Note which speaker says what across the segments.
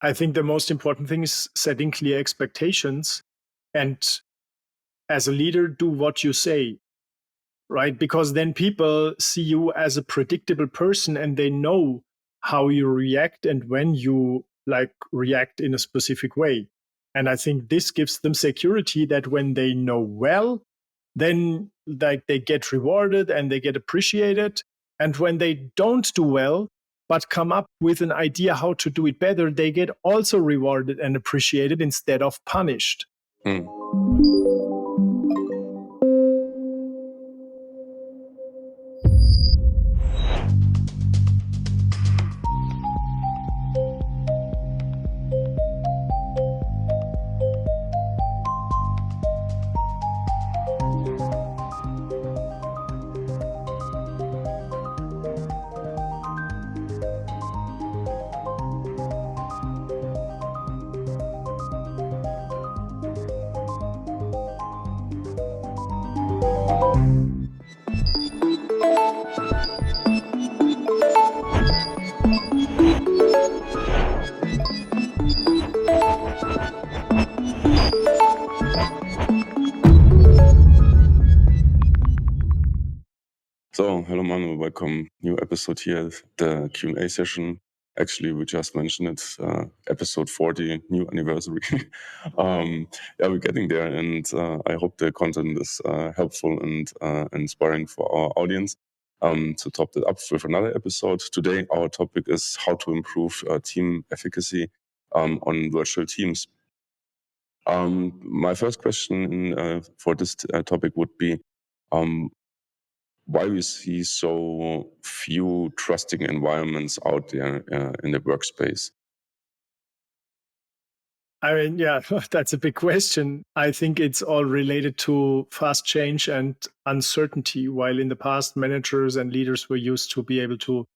Speaker 1: I think the most important thing is setting clear expectations and as a leader, do what you say, right? Because then people see you as a predictable person and they know how you react and when you react in a specific way. And I think this gives them security that when they know well, then they get rewarded and they get appreciated. And when they don't do well, but come up with an idea how to do it better, they get also rewarded and appreciated instead of punished.
Speaker 2: So, hello Manuel, welcome. New episode here, the Q&A session. Actually, we just mentioned it, episode 40, new anniversary. We're getting there, and I hope the content is helpful and inspiring for our audience. To top that up with another episode, today our topic is how to improve team efficacy on virtual teams. My first question for this topic would be, why we see so few trusting environments out there in the workspace?
Speaker 1: I mean, yeah, that's a big question. I think it's all related to fast change and uncertainty. While in the past, managers and leaders were used to be able to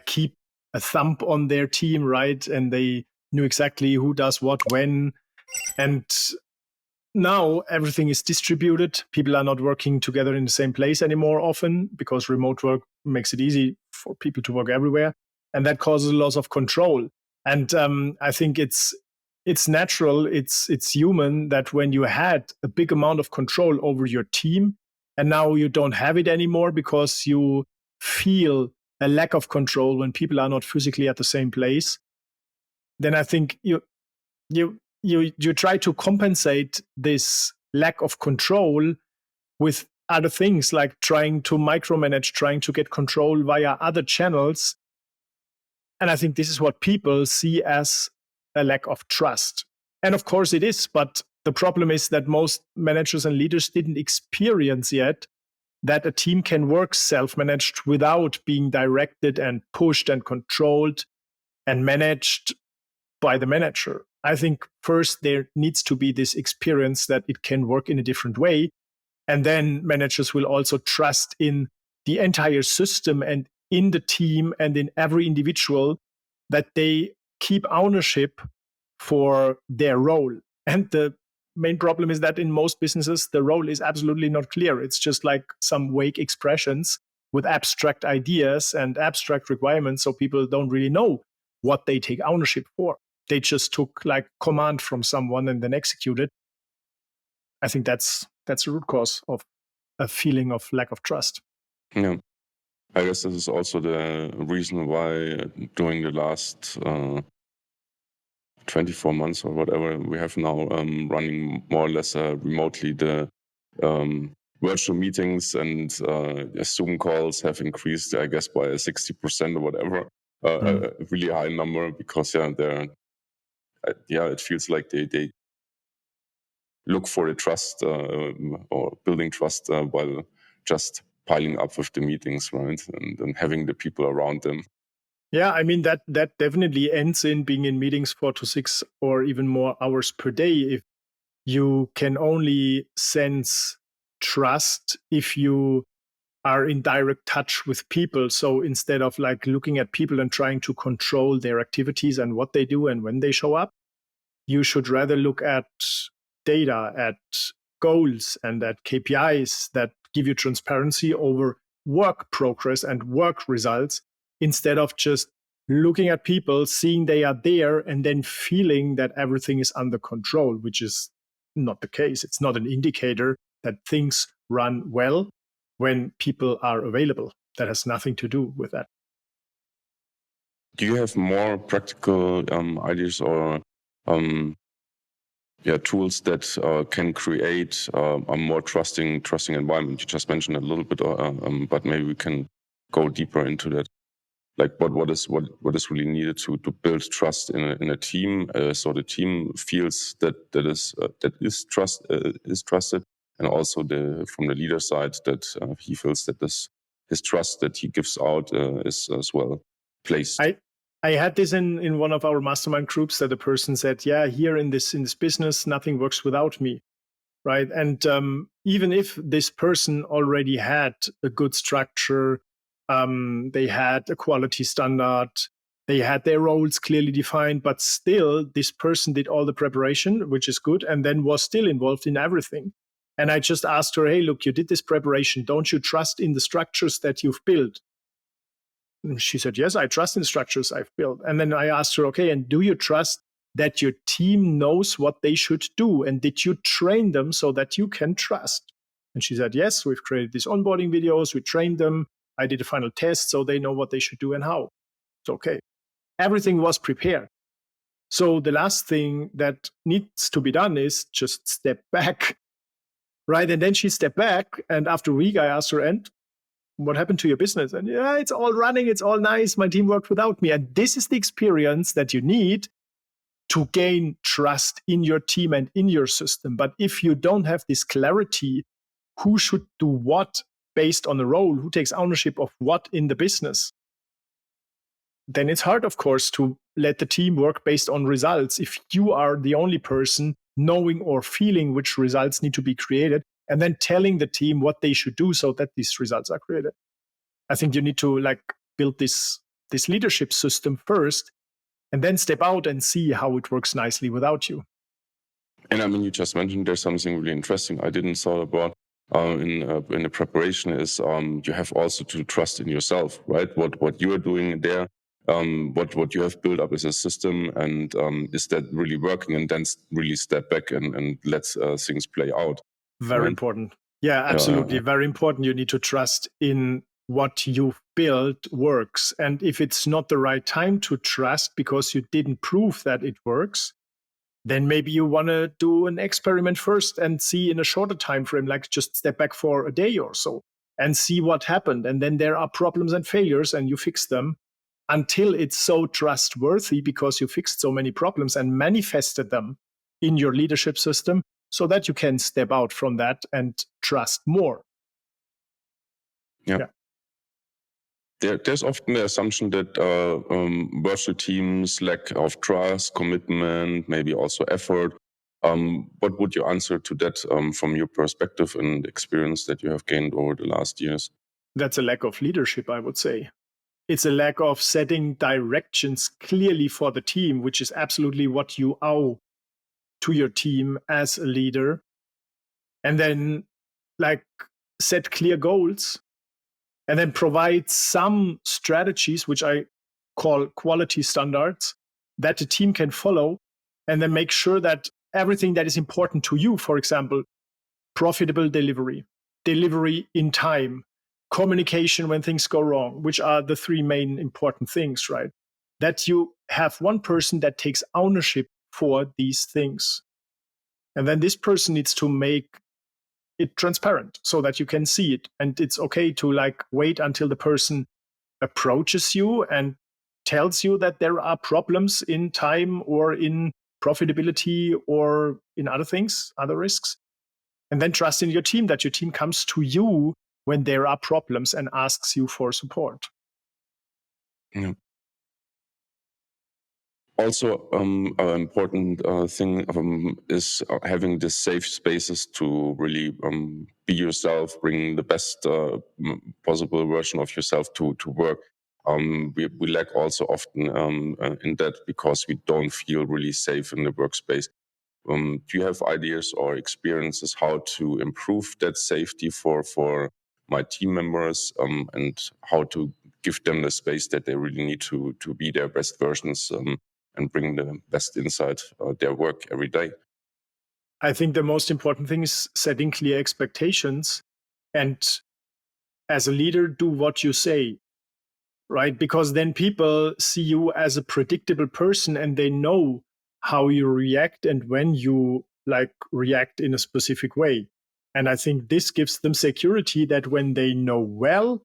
Speaker 1: keep a thumb on their team, right? And they knew exactly who does what when. And now everything is distributed. People are not working together in the same place anymore often because remote work makes it easy for people to work everywhere. And that causes a loss of control. And I think it's natural, it's human that when you had a big amount of control over your team and now you don't have it anymore because you feel a lack of control when people are not physically at the same place, then I think you try to compensate this lack of control with other things like trying to micromanage, trying to get control via other channels. And I think this is what people see as a lack of trust. And of course it is, but the problem is that most managers and leaders didn't experience yet that a team can work self-managed without being directed and pushed and controlled and managed by the manager. I think first there needs to be this experience that it can work in a different way. And then managers will also trust in the entire system and in the team and in every individual that they keep ownership for their role. And the main problem is that in most businesses, the role is absolutely not clear. It's just like some vague expressions with abstract ideas and abstract requirements. So people don't really know what they take ownership for. They just took command from someone and then executed. I think that's the root cause of a feeling of lack of trust.
Speaker 2: Yeah. I guess this is also the reason why during the last 24 months or whatever, we have now running more or less remotely the virtual meetings and Zoom calls have increased, I guess, by 60% or whatever. A really high number because it feels like they look for the trust or building trust while just piling up with the meetings, right? And having the people around them.
Speaker 1: Yeah, I mean, that definitely ends in being in meetings 4 to 6 or even more hours per day. If you can only sense trust if you are in direct touch with people. So instead of looking at people and trying to control their activities and what they do and when they show up, you should rather look at data, at goals, and at KPIs that give you transparency over work progress and work results instead of just looking at people, seeing they are there, and then feeling that everything is under control, which is not the case. It's not an indicator that things run well when people are available. That has nothing to do with that.
Speaker 2: Do you have more practical ideas or tools that can create a more trusting environment? You just mentioned a little bit, but maybe we can go deeper into that. Like what is really needed to build trust in a team, so the team feels that is trusted, and also from the leader side that he feels that his trust that he gives out is as well placed.
Speaker 1: I had this in one of our mastermind groups that a person said, "Yeah, here in this business, nothing works without me." Right. And even if this person already had a good structure, they had a quality standard, they had their roles clearly defined, but still this person did all the preparation, which is good, and then was still involved in everything. And I just asked her, "Hey, look, you did this preparation. Don't you trust in the structures that you've built?" And she said, "Yes, I trust in the structures I've built." And then I asked her, "Okay, and do you trust that your team knows what they should do? And did you train them so that you can trust?" And she said, "Yes, we've created these onboarding videos. We trained them. I did a final test so they know what they should do and how." It's okay. Everything was prepared. So the last thing that needs to be done is just step back, right? And then she stepped back. And after a week, I asked her, "And what happened to your business?" And "Yeah, it's all running. It's all nice. My team worked without me." And this is the experience that you need to gain trust in your team and in your system. But if you don't have this clarity, who should do what based on a role, who takes ownership of what in the business, then it's hard, of course, to let the team work based on results if you are the only person knowing or feeling which results need to be created and then telling the team what they should do so that these results are created. I think you need to build this leadership system first and then step out and see how it works nicely without you.
Speaker 2: And I mean, you just mentioned there's something really interesting I didn't thought about in the preparation is you have also to trust in yourself, right? What you are doing there, what you have built up as a system, and is that really working? And then really step back and let things play out.
Speaker 1: Very
Speaker 2: right?
Speaker 1: important. Yeah, absolutely. Very important. You need to trust in what you've built works. And if it's not the right time to trust because you didn't prove that it works, then maybe you want to do an experiment first and see in a shorter time frame, like just step back for a day or so and see what happened. And then there are problems and failures and you fix them until it's so trustworthy because you fixed so many problems and manifested them in your leadership system so that you can step out from that and trust more.
Speaker 2: Yeah. There's often the assumption that virtual teams lack of trust, commitment, maybe also effort. What would you answer to that from your perspective and experience that you have gained over the last years?
Speaker 1: That's a lack of leadership, I would say. It's a lack of setting directions clearly for the team, which is absolutely what you owe to your team as a leader. And then set clear goals and then provide some strategies, which I call quality standards, that the team can follow, and then make sure that everything that is important to you, for example, profitable delivery, delivery in time, communication when things go wrong, which are the three main important things, right? That you have one person that takes ownership for these things. And then this person needs to make it transparent so that you can see it. And it's okay to wait until the person approaches you and tells you that there are problems in time or in profitability or in other things, other risks. And then trust in your team that your team comes to you when there are problems and asks you for support.
Speaker 2: Yeah. Also, an important thing is having the safe spaces to really be yourself, bring the best possible version of yourself to work. We lack also often in that because we don't feel really safe in the workspace. Do you have ideas or experiences how to improve that safety for my team members and how to give them the space that they really need to be their best versions and bring the best inside their work every day.
Speaker 1: I think the most important thing is setting clear expectations, and as a leader, do what you say, right? Because then people see you as a predictable person and they know how you react and when you react in a specific way. And I think this gives them security that when they know well,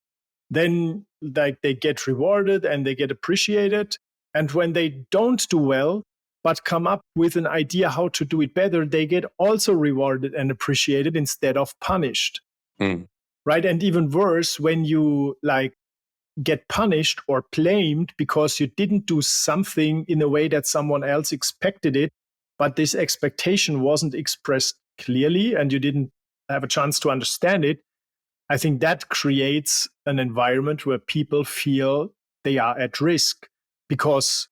Speaker 1: then they get rewarded and they get appreciated. And when they don't do well, but come up with an idea how to do it better, they get also rewarded and appreciated instead of punished. Right? And even worse, when you get punished or blamed because you didn't do something in a way that someone else expected it, but this expectation wasn't expressed clearly and you didn't have a chance to understand it, I think that creates an environment where people feel they are at risk because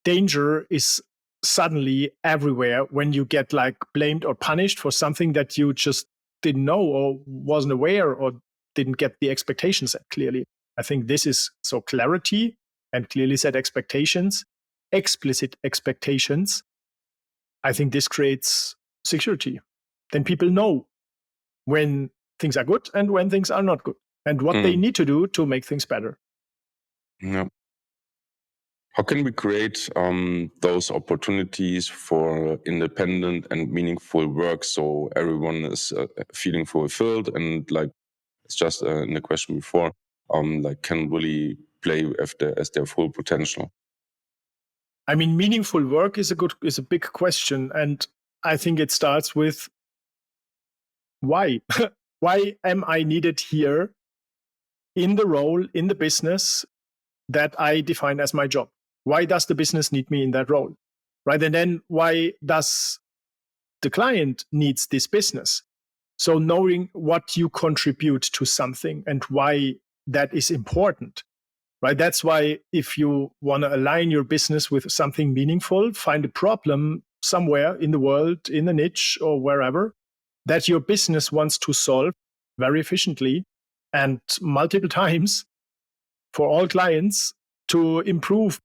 Speaker 1: danger is suddenly everywhere when you get blamed or punished for something that you just didn't know or wasn't aware or didn't get the expectations set clearly. I think this is so clarity and clearly set expectations, explicit expectations. I think this creates security. Then people know when things are good and when things are not good and what they need to do to make things better.
Speaker 2: Yeah. How can we create those opportunities for independent and meaningful work so everyone is feeling fulfilled and it's just in the question before, can really play as their full potential?
Speaker 1: I mean, meaningful work is a big question, and I think it starts with why. Why am I needed here in the role in the business that I define as my job? Why does the business need me in that role? Right, and then why does the client needs this business? So knowing what you contribute to something and why that is important, right? That's why if you want to align your business with something meaningful, find a problem somewhere in the world, in a niche or wherever that your business wants to solve very efficiently and multiple times for all clients to improve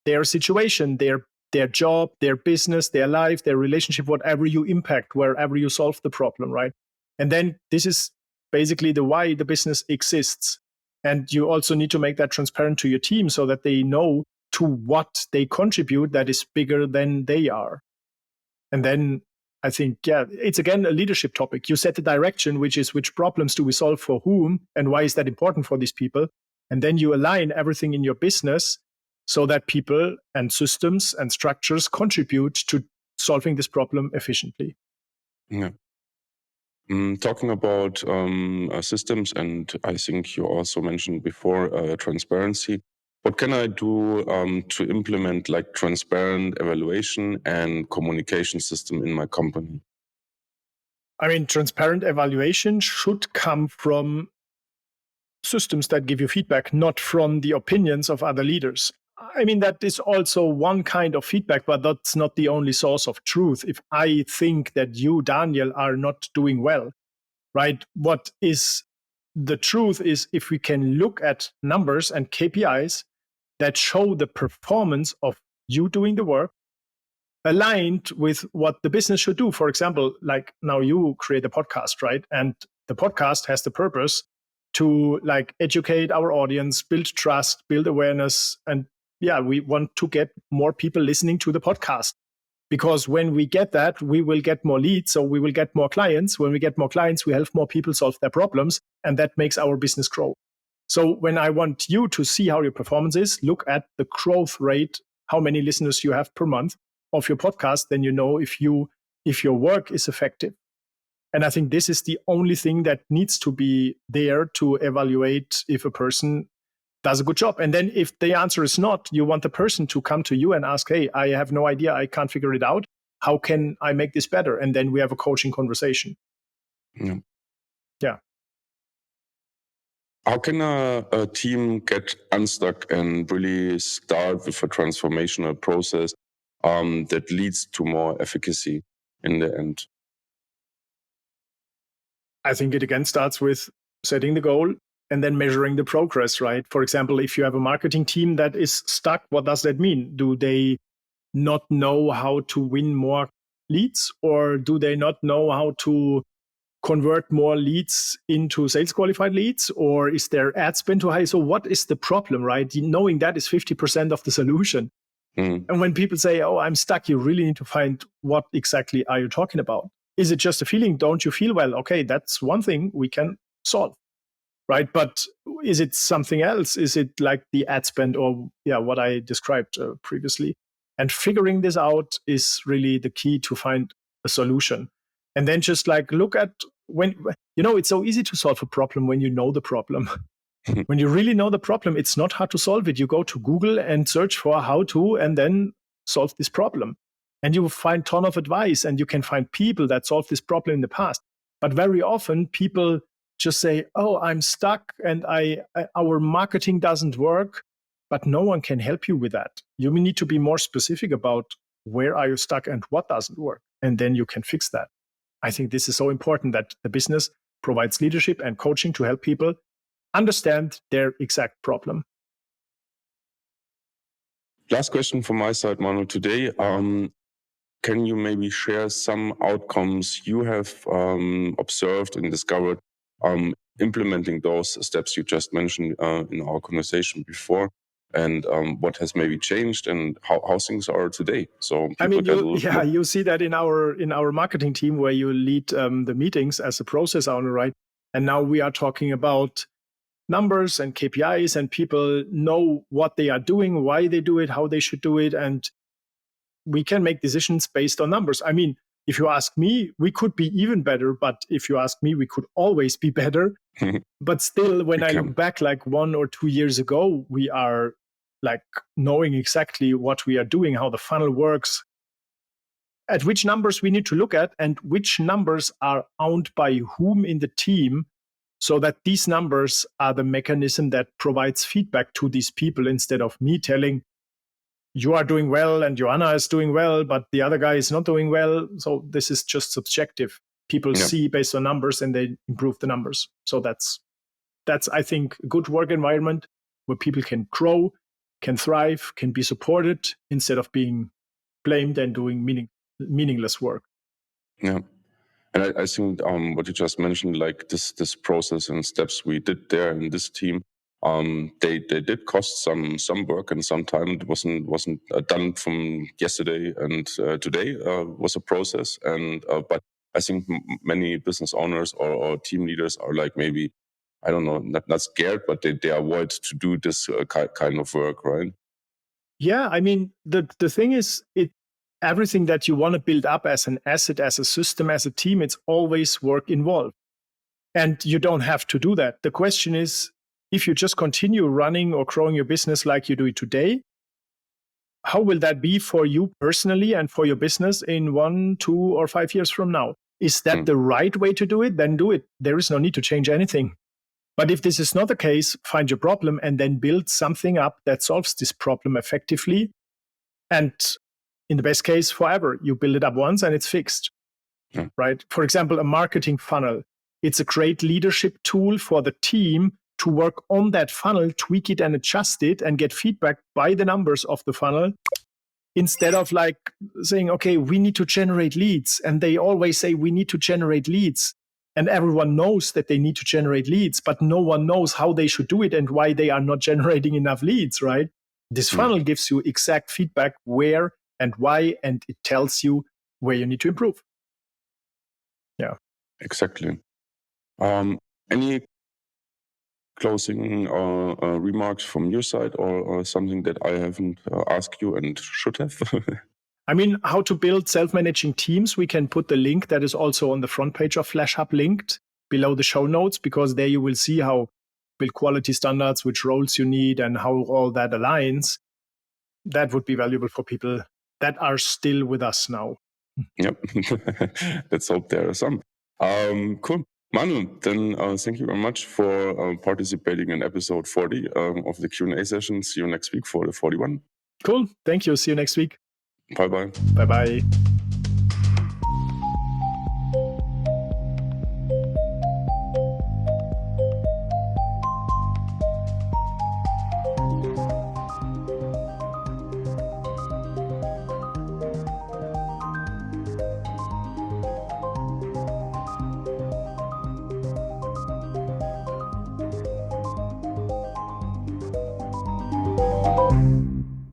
Speaker 1: their situation, their job, their business, their life, their relationship, whatever you impact, wherever you solve the problem, right? And then this is basically the why the business exists. And you also need to make that transparent to your team so that they know to what they contribute that is bigger than they are. And then I think, it's again a leadership topic. You set the direction, which is which problems do we solve for whom and why is that important for these people? And then you align everything in your business so that people and systems and structures contribute to solving this problem efficiently.
Speaker 2: Yeah. Talking about systems, and I think you also mentioned before transparency. What can I do to implement transparent evaluation and communication system in my company?
Speaker 1: I mean, transparent evaluation should come from systems that give you feedback, not from the opinions of other leaders. I mean, that is also one kind of feedback, but that's not the only source of truth. If I think that you, Daniel, are not doing well, right? What is the truth is if we can look at numbers and KPIs that show the performance of you doing the work aligned with what the business should do. For example, now you create a podcast, right? And the podcast has the purpose to educate our audience, build trust, build awareness. And we want to get more people listening to the podcast. Because when we get that, we will get more leads. So we will get more clients. When we get more clients, we help more people solve their problems. And that makes our business grow. So when I want you to see how your performance is, look at the growth rate, how many listeners you have per month of your podcast, then you know if your work is effective. And I think this is the only thing that needs to be there to evaluate if a person does a good job. And then if the answer is not, you want the person to come to you and ask, hey, I have no idea, I can't figure it out. How can I make this better? And then we have a coaching conversation. Yeah.
Speaker 2: How can a team get unstuck and really start with a transformational process that leads to more efficacy in the end?
Speaker 1: I think it again starts with setting the goal, and then measuring the progress, right? For example, if you have a marketing team that is stuck, what does that mean? Do they not know how to win more leads, or do they not know how to convert more leads into sales qualified leads, or is their ad spend too high? So what is the problem, right? Knowing that is 50% of the solution. And when people say, oh, I'm stuck, you really need to find what exactly are you talking about? Is it just a feeling? Don't you feel well? Okay, that's one thing we can solve, right? But is it something else? Is it like the ad spend, or what I described previously? And figuring this out is really the key to find a solution. And then just like look at when, it's so easy to solve a problem when you know the problem. When you really know the problem, it's not hard to solve it. You go to Google and search for how to, and then solve this problem. And you will find a ton of advice, and you can find people that solved this problem in the past. But very often people just say, oh, I'm stuck and our marketing doesn't work, but no one can help you with that. You need to be more specific about where are you stuck and what doesn't work. And then you can fix that. I think this is so important that the business provides leadership and coaching to help people understand their exact problem.
Speaker 2: Last question from my side, Manu, today. Can you maybe share some outcomes you have observed and discovered implementing those steps you just mentioned in our conversation before, and what has maybe changed and how things are today? So
Speaker 1: you see that in our marketing team where you lead the meetings as a process owner, right? And now we are talking about numbers and KPIs, and people know what they are doing, why they do it, how they should do it, and we can make decisions based on numbers. I mean, if you ask me, we could be even better, but if you ask me, we could always be better. But still, when I look back like 1 or 2 years ago, we are like knowing exactly what we are doing, how the funnel works, at which numbers we need to look at, and which numbers are owned by whom in the team, so that these numbers are the mechanism that provides feedback to these people, instead of me telling, you are doing well and Joanna is doing well, but the other guy is not doing well. So this is just subjective. People see based on numbers and they improve the numbers. So that's I think, a good work environment where people can grow, can thrive, can be supported, instead of being blamed and doing meaningless work.
Speaker 2: Yeah. And I think what you just mentioned, like this process and steps we did there in this team, they did cost some work and some time. It wasn't done from yesterday, and today was a process. And but I think many business owners or team leaders are like, maybe, I don't know, not scared, but they avoid to do this kind of work, right?
Speaker 1: Yeah, I mean, the thing is, everything that you want to build up as an asset, as a system, as a team, it's always work involved. And you don't have to do that. The question is, if you just continue running or growing your business like you do it today, how will that be for you personally and for your business in 1, 2, or 5 years from now? Is that the right way to do it? Then do it. There is no need to change anything. But if this is not the case, find your problem and then build something up that solves this problem effectively. And in the best case, forever. You build it up once and it's fixed, right? For example, a marketing funnel. It's a great leadership tool for the team to work on that funnel, tweak it and adjust it, and get feedback by the numbers of the funnel, instead of like saying, okay, we need to generate leads. And they always say we need to generate leads. And everyone knows that they need to generate leads, but no one knows how they should do it and why they are not generating enough leads, right? This funnel gives you exact feedback where and why, and it tells you where you need to improve. Yeah.
Speaker 2: Exactly. Any closing remarks from your side, or something that I haven't asked you and should have?
Speaker 1: I mean, how to build self-managing teams. We can put the link that is also on the front page of FlashHub linked below the show notes, because there you will see how build quality standards, which roles you need, and how all that aligns. That would be valuable for people that are still with us now.
Speaker 2: Yep. Let's hope there are some. Cool. Manu, then thank you very much for participating in episode 40 of the Q&A session. See you next week for the 41.
Speaker 1: Cool. Thank you. See you next week.
Speaker 2: Bye-bye.
Speaker 1: Bye-bye.